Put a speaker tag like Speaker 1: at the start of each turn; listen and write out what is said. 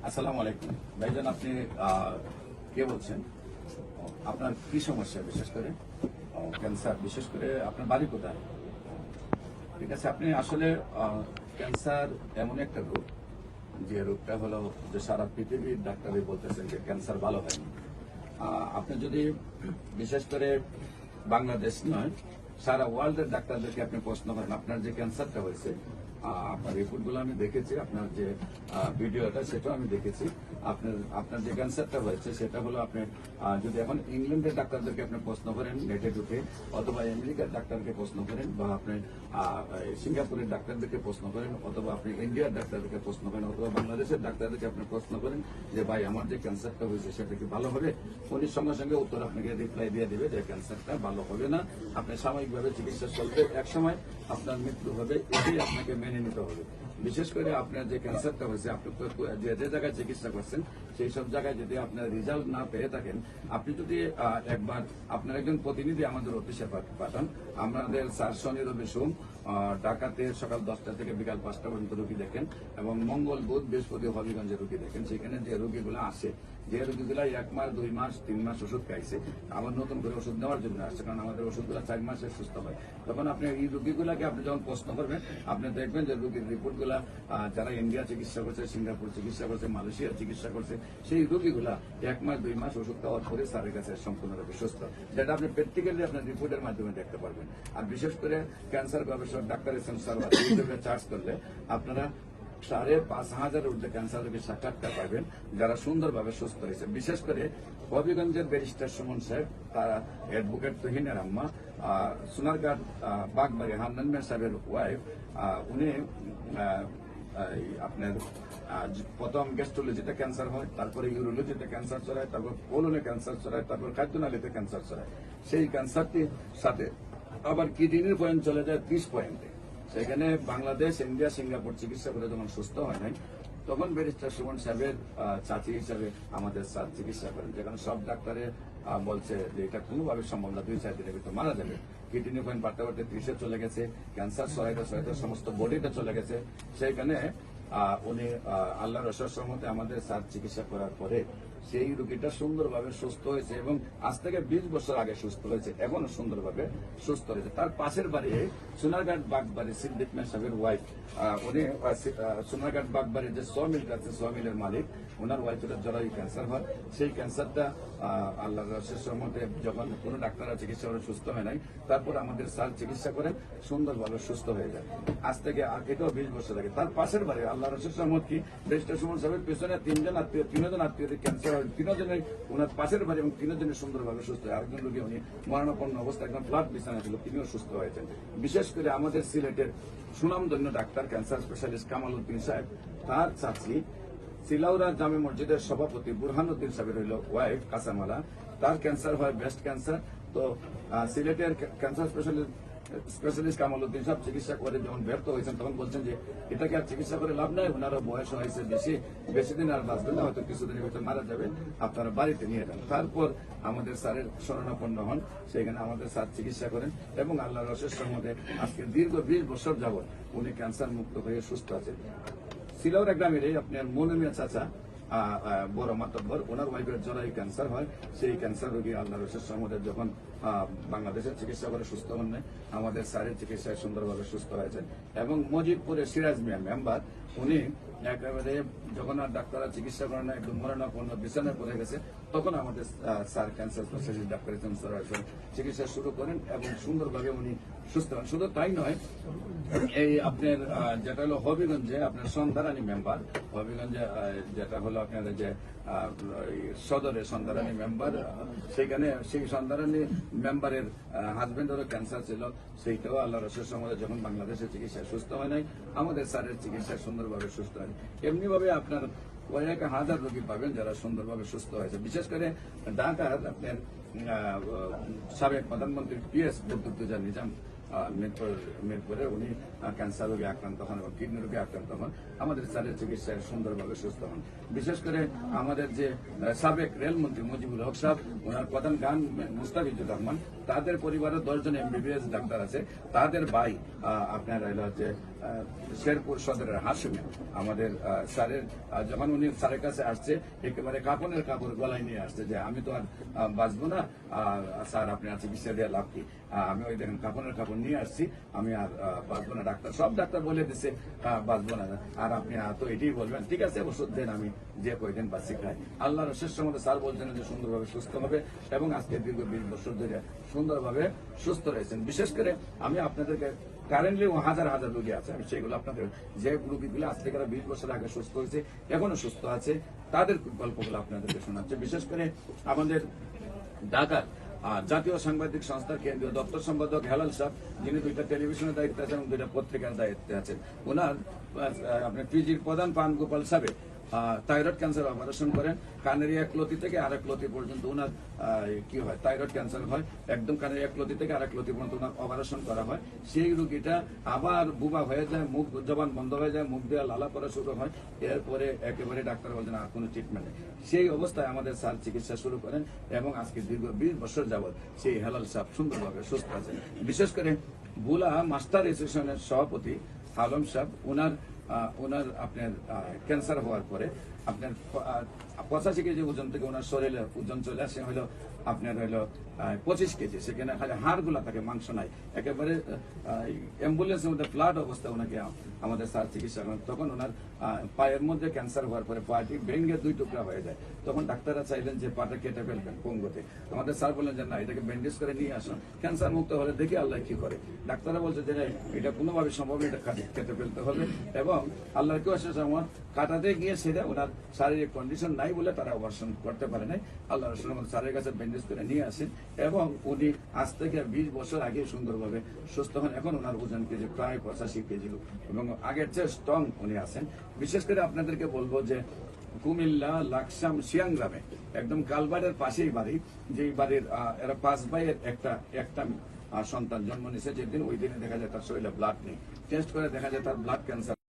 Speaker 1: আসসালামু আলাইকুম ভাইজান, আপনি কে বলছেন? আপনার কি সমস্যা? বিশেষ করে ক্যান্সার, বিশেষ করে আপনার বাড়ি কোথায়? ঠিক আছে, আপনি আসলে ক্যান্সার এমন একটা রোগ, যে রোগটা হলো যে সারা পৃথিবীর ডাক্তারই বলতেছেন যে ক্যান্সার ভালো হয়নি। আপনি যদি বিশেষ করে বাংলাদেশ নয়, সারা ওয়ার্ল্ডের ডাক্তারদেরকে আপনি প্রশ্ন করেন আপনার যে ক্যান্সারটা হয়েছে, আপনার রিপোর্টগুলো আমি দেখেছি, আপনার যে ভিডিওটা সেটাও আমি দেখেছি। আপনার যে ক্যান্সারটা হয়েছে সেটা হলো আপনি যদি এখন ইংল্যান্ডের ডাক্তারদেরকে আপনি প্রশ্ন করেন নেটে ঢুকে, অথবা আমেরিকার ডাক্তারকে প্রশ্ন করেন, বা আপনি সিঙ্গাপুরের ডাক্তারদেরকে প্রশ্ন করেন, অথবা আপনি ইন্ডিয়ার ডাক্তারদেরকে প্রশ্ন করেন, অথবা বাংলাদেশের ডাক্তারদেরকে আপনি প্রশ্ন করেন যে ভাই আমার যে ক্যান্সারটা হয়েছে সেটা কি ভালো হবে, উনি সঙ্গে সঙ্গে উত্তর আপনাকে রিপ্লাই দিয়ে দেবে যে ক্যান্সারটা ভালো হবে না, আপনি সাময়িকভাবে চিকিৎসা চলবে, এক সময় আপনার মৃত্যু হবে, এটাই আপনাকে মেনে নিতে হবে। বিশেষ করে আপনার যে ক্যান্সারটা হয়েছে, আপনি যে যে জায়গায় চিকিৎসা করছেন সেই সব জায়গায় যদি আপনার রেজাল্ট না পেয়ে থাকেন, আপনি যদি একবার আপনার একজন প্রতিনিধি আমাদের অফিসে পাঠান, আমাদের স্যার শনি রবি সোম ঢাকাতে সকাল 10টা থেকে বিকাল 5টা পর্যন্ত রোগী দেখেন, এবং মঙ্গল বুধ বৃহস্পতি হবিগঞ্জে রোগী দেখেন। সেখানে যে রোগীগুলো আসে, যে রোগীগুলা 1 মাস 2 মাস 3 মাস ওষুধ খাইছে, আবার নতুন করে ওষুধ নেওয়ার জন্য আসছে, কারণ আমাদের ওষুধগুলো 4 মাসে সুস্থ হয়, তখন আপনি এই রোগীগুলাকে আপনি যখন প্রশ্ন করবেন, আপনি দেখবেন যে রোগীর রিপোর্টগুলা যারা ইন্ডিয়া চিকিৎসা করছে, সিঙ্গাপুর চিকিৎসা করছে, মালয়েশিয়া চিকিৎসা করছে, সেই রোগীগুলা 1 মাস 2 মাস ওষুধ খাওয়ার পরে স্যারের কাছে সম্পূর্ণরূপে সুস্থ, যেটা আপনি প্র্যাকটিক্যালি আপনার রিপোর্টের মাধ্যমে দেখতে পারবেন। আর বিশেষ করে ক্যান্সার গবেষক ডাক্তার এসএম সারওয়ার ইউটিউবে চার্জ করলে আপনারা 5,500 ঊর্ধ্বে ক্যান্সার রোগীর সাক্ষাৎকার পাবেন যারা সুন্দরভাবে সুস্থ হয়েছে। বিশেষ করে হবিগঞ্জের ব্যারিস্টার সুমন সাহেব, তারা অ্যাডভোকেট তহিনের আম্মা, সোনারঘাট বাগবাড়ি হান্নান মিয়া সাহেবের ওয়াইফ, উনি আপনার প্রথম গ্যাস্ট্রোলজিতে ক্যান্সার হয়, তারপরে ইউরোলজিতে ক্যান্সার ছড়ায়, তারপর কোলনে ক্যান্সার ছড়ায়, তারপর খাদ্যনালীতে ক্যান্সার ছড়ায়। সেই ক্যান্সারটির সাথে আবার কিডনির পয়েন্ট চলে যায় 30 পয়েন্টে। সেখানে বাংলাদেশ, ইন্ডিয়া, সিঙ্গাপুর চিকিৎসা করে যখন সুস্থ হয় নাই, তখন ব্যারিস্টার সুমন সাহেবের চাচি হিসাবে আমাদের স্যার চিকিৎসা করেন, যেখানে সব ডাক্তারে বলছে যে এটা কোনোভাবে সম্ভব না, 2-4 দিনের ভিতর মারা যাবে। কিডনি পয়েন্ট বাড়তে বাড়তে 30-এ চলে গেছে, ক্যান্সার সহায়তা সমস্ত বডিতে চলে গেছে। সেইখানে উনি আল্লাহর অশেষ রহমতে আমাদের স্যার চিকিৎসা করার পরে সেই রোগীটা সুন্দরভাবে সুস্থ হয়েছে, এবং আজ থেকে 20 বছর আগে সুস্থ হয়েছে, এখনো সুন্দরভাবে সুস্থ হয়েছে। তার পাশের বাড়ি সোনারঘাট বাগবাড়ি সিদ্দিক মিয়া সাহেবের ওয়াইফ, উনি সোনারঘাট বাগবাড়ির যে সমিলটা আছে, সমিলের মালিক, ওনার ওয়াইফের জরায়ু ক্যান্সার হয়। সেই ক্যান্সারটা আল্লাহর অশেষ রহমতে যখন কোনো ডাক্তাররা চিকিৎসা করে সুস্থ হয় নাই, তারপর আমাদের স্যার চিকিৎসা করেন, সুন্দরভাবে সুস্থ হয়ে যায়। আজ থেকে এটাও 20 বছর আগে। তার পাশের বাড়ি আল্লাহর অশেষ রহমত কি ব্যারিস্টার সুমন সাহেবের পেছনে 3জন আত্মীয় ক্যান্সার হয়, 3জনের ওনার পাশের বাড়ি, এবং 3জনের সুন্দরভাবে সুস্থ হয়। আরেকজন রোগী উনি মরণাপন্ন অবস্থা, একদম ফ্ল্যাট বিছানা ছিল, তিনিও সুস্থ হয়েছেন। বিশেষ করে আমাদের সিলেটের সুনামধন্য doctor cancer specialist Kamal Uddin সাহেব, তার চাচি সিলাউরা জামে মসজিদের সভাপতি বুরহানুদ্দিন সাহেবের হইল ওয়াইফ কাসামালা, তার ক্যান্সার হয় ব্রেস্ট ক্যান্সার। তো সিলেটের ক্যান্সার স্পেশালিস্ট কামাল উদ্দিন সাহেব চিকিৎসা করে যখন ব্যর্থ হয়েছেন, তখন বলছেন যে এটাকে আর চিকিৎসা করে লাভ নাই, ওনারও বয়স হয়েছে বেশি দিন আর বাঁচবেন না, হয়তো কিছুদিনের ভিতরে মারা যাবে, আপনারা বাড়িতে নিয়ে যান। তারপর আমাদের স্যারের শরণাপন্ন হন, সেখানে আমাদের স্যার চিকিৎসা করেন, এবং আল্লাহর অশেষ রহমতে আজকে দীর্ঘ 20 বছর যাবৎ উনি ক্যান্সার মুক্ত হয়ে সুস্থ আছেন। সিলাউরা গ্রামের আপনার মনুমিয়া চাচা বড় মাতব্বর, ওনার ওয়াইফের জরায়ু ক্যান্সার হয়। সেই ক্যান্সার রোগী আল্লাহর অশেষ রহমতে যখন বাংলাদেশের চিকিৎসা করে সুস্থ হন নাই, আমাদের স্যারের চিকিৎসায় সুন্দরভাবে সুস্থ হয়েছেন। এবং মজিবপুরের সিরাজ মিয়া মেম্বার, উনি একেবারে যখন আর ডাক্তাররা চিকিৎসা করে না, একদম মরণাপন্ন বিছানায় পড়ে গেছে, তখন আমাদের স্যার ক্যান্সার স্পেশালিস্ট ডাক্তার চিকিৎসা শুরু করেন, এবং সুন্দরভাবে উনি সুস্থ হন। শুধু তাই নয়, এই আপনার যেটা হলো হবিগঞ্জে আপনার সন্ধারানী মেম্বার, হবিগঞ্জে যেটা হলো আপনার যে সদরের সন্ধারানী মেম্বার, সেখানে সেই সন্ধারানী মেম্বারের হাজবেন্ডেরও ক্যান্সার ছিল, সেইটাও আল্লাহর অশেষ রহমতে যখন বাংলাদেশের চিকিৎসায় সুস্থ হয় নাই, আমাদের স্যারের চিকিৎসায় সুন্দরভাবে সুস্থ হয়। এমনিভাবে আপনার কয়েক হাজার রোগী পাবেন যারা সুন্দরভাবে সুস্থ হয়েছে। বিশেষ করে ঢাকার আপনার সাবেক প্রধানমন্ত্রী PS বদরুদ্দোজা নিজাম মিরপুরে উনি ক্যান্সার রোগে আক্রান্ত হন এবং কিডনি রোগে আক্রান্ত হন, আমাদের স্যারের চিকিৎসায় সুন্দরভাবে সুস্থ হন। বিশেষ করে আমাদের যে সাবেক রেলমন্ত্রী মুজিবুল হক সাহেব, ওনার প্রধান গান মুস্তাফিজুর রহমান, তাদের পরিবারের 10 জন MBBS ডাক্তার আছে, তাদের ভাই আপনার হচ্ছে শেরপুর সদরের হাসিমে আমাদের স্যারের যখন উনি স্যারের কাছে আসছে একেবারে কাপড়ের কাপড় গলায় নিয়ে আসছে যে আমি তো আর বাঁচবো না, স্যার আপনি আর চিকিৎসা দিয়ে লাভ কি, আমি ওই দেখেন কাপড়ের কাপড় নিয়ে আসছি, আমি আর বাঁচবো না, ডাক্তার সব ডাক্তার বলে দিচ্ছে বাঁচবো না, আর আপনি তো এটাই বলবেন, ঠিক আছে ওষুধ দেন, আমি যে কয়দিন বাঁচি খাই। আল্লাহর শেষ মধ্যে স্যার বলছেন যে সুন্দরভাবে সুস্থ হবে এবং আজকে দীর্ঘ 20 বছর ধরে সুন্দরভাবে সুস্থ রয়েছেন। বিশেষ করে আমি আপনাদেরকে কারেন্টলি হাজার হাজার রোগী আছে, আমি সেগুলো আপনাদের যে রোগীগুলো আজ থেকে 20 বছর আগে সুস্থ হয়েছে এখনো সুস্থ আছে তাদের গল্পগুলো আপনাদেরকে শোনাচ্ছে। বিশেষ করে আমাদের ঢাকার জাতীয় সাংবাদিক সংস্থার কেন্দ্রীয় দপ্তর সম্পাদক হেলাল সাহেব, যিনি 2টা টেলিভিশনের দায়িত্বে আছেন এবং 2টা পত্রিকার দায়িত্বে আছেন, ওনার আপনার পিজির প্রধান পান গোপাল সাহেব থাইরয়েড ক্যান্সার অপারেশন করেন। কানের এক লতি থেকে আরেক লতি পর্যন্ত ওনার কি হয় থাইরয়েড ক্যান্সার হয়, একদম কানের এক লতি থেকে আরেক লতি পর্যন্ত ওনার অপারেশন করা হয়। সেই রোগীটা আবার বুবা হয়ে যায়, মুখ জবান বন্ধ হয়ে যায়, মুখ দিয়ে লালা পড়া শুরু হয়, এরপরে একেবারে ডাক্তার বলছেন আর কোনো ট্রিটমেন্ট নেই। সেই অবস্থায় আমাদের স্যার চিকিৎসা শুরু করেন এবং আজকে দীর্ঘ 20 বছর যাবৎ সেই হেলাল সাহেব সুন্দরভাবে সুস্থ আছেন। বিশেষ করে ভুলা মাস্টার অ্যাসোসিয়েশনের সভাপতি আলম সাহেব, ওনার আপনার ক্যান্সার হওয়ার পরে আপনার 85 কেজি ওজন থেকে ওনার শরীরে ওজন চলে আসে হলো আপনার হলো 25 কেজি, সেখানে খালি হাড়গুলা থাকে, মাংস নাই, একেবারে অ্যাম্বুলেন্সের মধ্যে ফ্লাড অবস্থা ওনাকে আমাদের স্যার চিকিৎসা করেন। তখন ওনার পায়ের মধ্যে ক্যান্সার হওয়ার পরে পাটি ভেঙে 2 টুকরা হয়ে যায়। তখন ডাক্তাররা চাইলেন যে পাটা কেটে ফেলবেন পঙ্গুতে, আমাদের স্যার বললেন যে না, এটাকে ব্যান্ডেজ করে নিয়ে আসুন, ক্যান্সার মুক্ত হলে দেখি আল্লাহ কি করে। ডাক্তাররা বলছে যে এটা কোনোভাবে সম্ভব, এটা কেটে ফেলতে হবে এবং আল্লাহর কেউ আসে আমার কাটাতে গিয়ে সেটা ওনার শারীরিক কন্ডিশন নাই বলে তারা অপারেশন করতে পারে নাই। আল্লাহ রসুল স্যারের কাছে ব্যান্ডেজ করে নিয়ে আসেন এবং উনি আজ থেকে 20 বছর আগে সুন্দরভাবে সুস্থ হন। এখন ওনার ওজন কেজি প্রায় 85 কেজি এবং আগের চেয়ে স্ট্রং উনি আছেন। বিশেষ করে আপনাদেরকে বলবো যে কুমিল্লা লাকসাম সিয়াং গ্রামে একদম কালবাড়ের পাশেই বাড়ি, যেই বাড়ির এরা 5 ভাইয়ের একটা সন্তান জন্ম নিয়েছে, যেদিন ওই দিনে দেখা যায় তার শরীরে ব্লাড নেই, টেস্ট করে দেখা যায় তার ব্লাড ক্যান্সার।